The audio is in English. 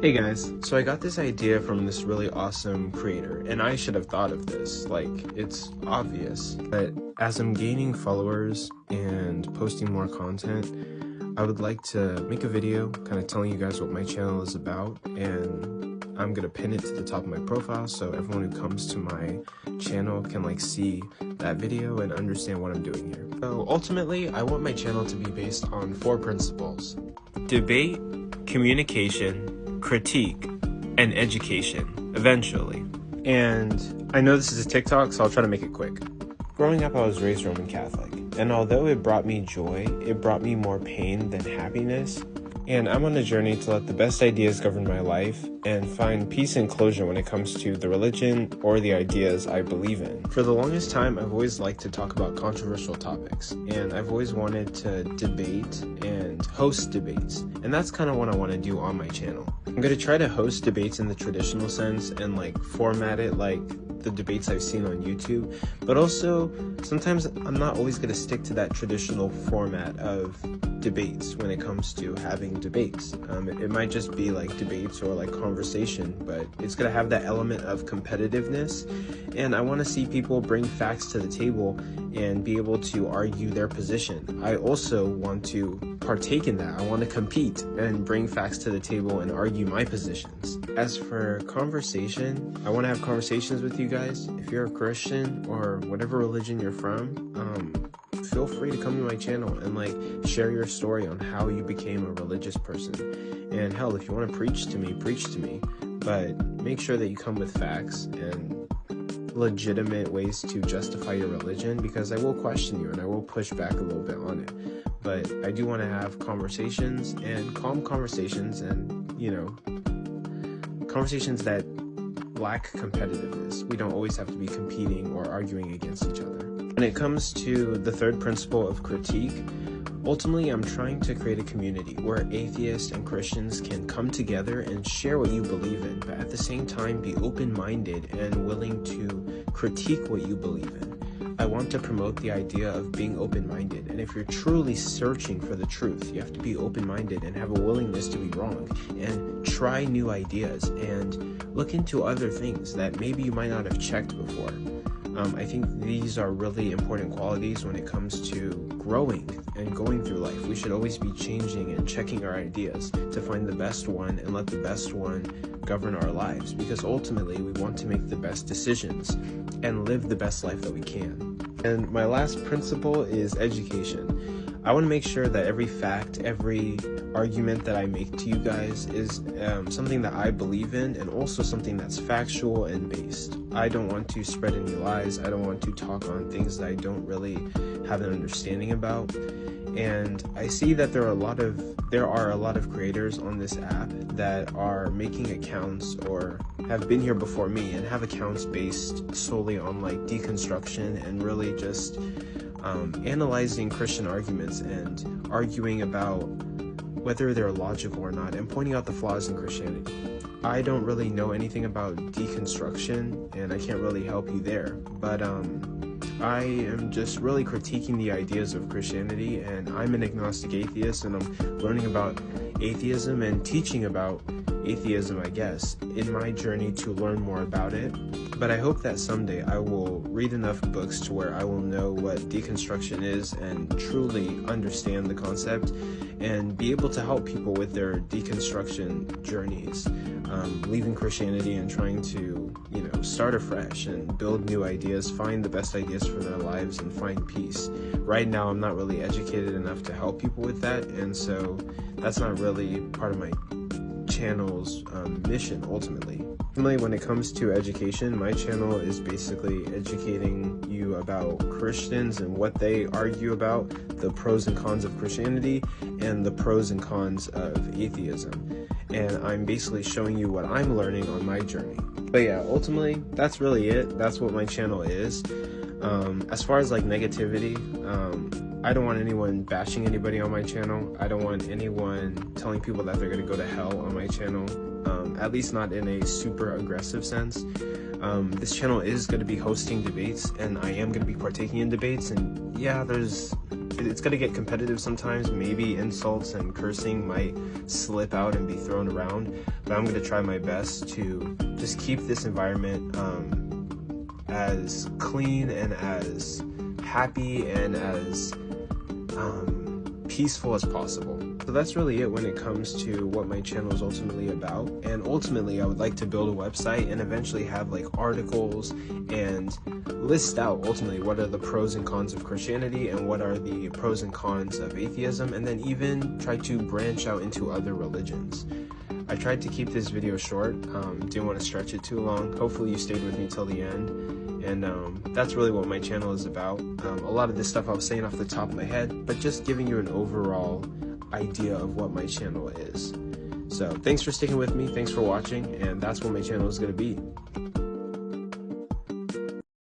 Hey guys, so I got this idea from this really awesome creator, and I should have thought of this, like, it's obvious, but as I'm gaining followers and posting more content, I would like to make a video kind of telling you guys what my channel is about, and I'm gonna pin it to the top of my profile so everyone who comes to my channel can like see that video and understand what I'm doing here. So ultimately, I want my channel to be based on 4 principles: debate, communication, critique, and education, eventually. And I know this is a TikTok, so I'll try to make it quick. Growing up, I was raised Roman Catholic, and although it brought me joy, it brought me more pain than happiness. And I'm on a journey to let the best ideas govern my life and find peace and closure when it comes to the religion or the ideas I believe in. For the longest time, I've always liked to talk about controversial topics, and I've always wanted to debate and host debates, and that's kind of what I want to do on my channel. I'm going to try to host debates in the traditional sense and like format it like the debates I've seen on YouTube, but also sometimes I'm not always going to stick to that traditional format of debates when it comes to having debates. It might just be like debates or like conversation, but it's going to have that element of competitiveness, and I want to see people bring facts to the table and be able to argue their position. I also want to partake in that. I want to compete and bring facts to the table and argue my positions. As for conversation, I want to have conversations with you guys. If you're a Christian or whatever religion you're from, feel free to come to my channel and like share your story on how you became a religious person. And hell, if you want to preach to me, but make sure that you come with facts and legitimate ways to justify your religion, because I will question you and I will push back a little bit on it. But I do want to have conversations, and calm conversations, and conversations that lack competitiveness. We don't always have to be competing or arguing against each other. When it comes to the 3rd principle of critique, ultimately I'm trying to create a community where atheists and Christians can come together and share what you believe in, but at the same time be open-minded and willing to critique what you believe in. I want to promote the idea of being open-minded, and if you're truly searching for the truth, you have to be open-minded and have a willingness to be wrong, and try new ideas, and look into other things that maybe you might not have checked before. I think these are really important qualities when it comes to growing and going through life. We should always be changing and checking our ideas to find the best one and let the best one govern our lives, because ultimately we want to make the best decisions and live the best life that we can. And my last principle is education. I want to make sure that every fact, every argument that I make to you guys is something that I believe in, and also something that's factual and based. I don't want to spread any lies. I don't want to talk on things that I don't really have an understanding about. And I see that there are a lot of creators on this app that are making accounts or have been here before me and have accounts based solely on like deconstruction and really just analyzing Christian arguments and arguing about whether they're logical or not and pointing out the flaws in Christianity. I don't really know anything about deconstruction and I can't really help you there, but I am just really critiquing the ideas of Christianity, and I'm an agnostic atheist, and I'm learning about atheism and teaching about atheism, I guess, in my journey to learn more about it. But I hope that someday I will read enough books to where I will know what deconstruction is and truly understand the concept and be able to help people with their deconstruction journeys, leaving Christianity and trying to, start afresh and build new ideas, find the best ideas for their lives, and find peace. Right now, I'm not really educated enough to help people with that, and so that's not really part of my channel's mission ultimately. When it comes to education, my channel is basically educating you about Christians and what they argue about, the pros and cons of Christianity, and the pros and cons of atheism. And I'm basically showing you what I'm learning on my journey. But yeah, ultimately, that's really it. That's what my channel is. As far as like negativity, I don't want anyone bashing anybody on my channel. I don't want anyone telling people that they're going to go to hell on my channel. at least not in a super aggressive sense. This channel is going to be hosting debates, and I am going to be partaking in debates, and yeah, it's going to get competitive sometimes. Maybe insults and cursing might slip out and be thrown around, but I'm going to try my best to just keep this environment as clean and as happy and as peaceful as possible. So that's really it when it comes to what my channel is ultimately about. And ultimately, I would like to build a website and eventually have like articles and list out ultimately what are the pros and cons of Christianity and what are the pros and cons of atheism, and then even try to branch out into other religions. I tried to keep this video short, didn't want to stretch it too long. Hopefully you stayed with me till the end, and that's really what my channel is about. A lot of this stuff I was saying off the top of my head, but just giving you an overall idea of what my channel is. So thanks for sticking with me, thanks for watching, and that's what my channel is going to be.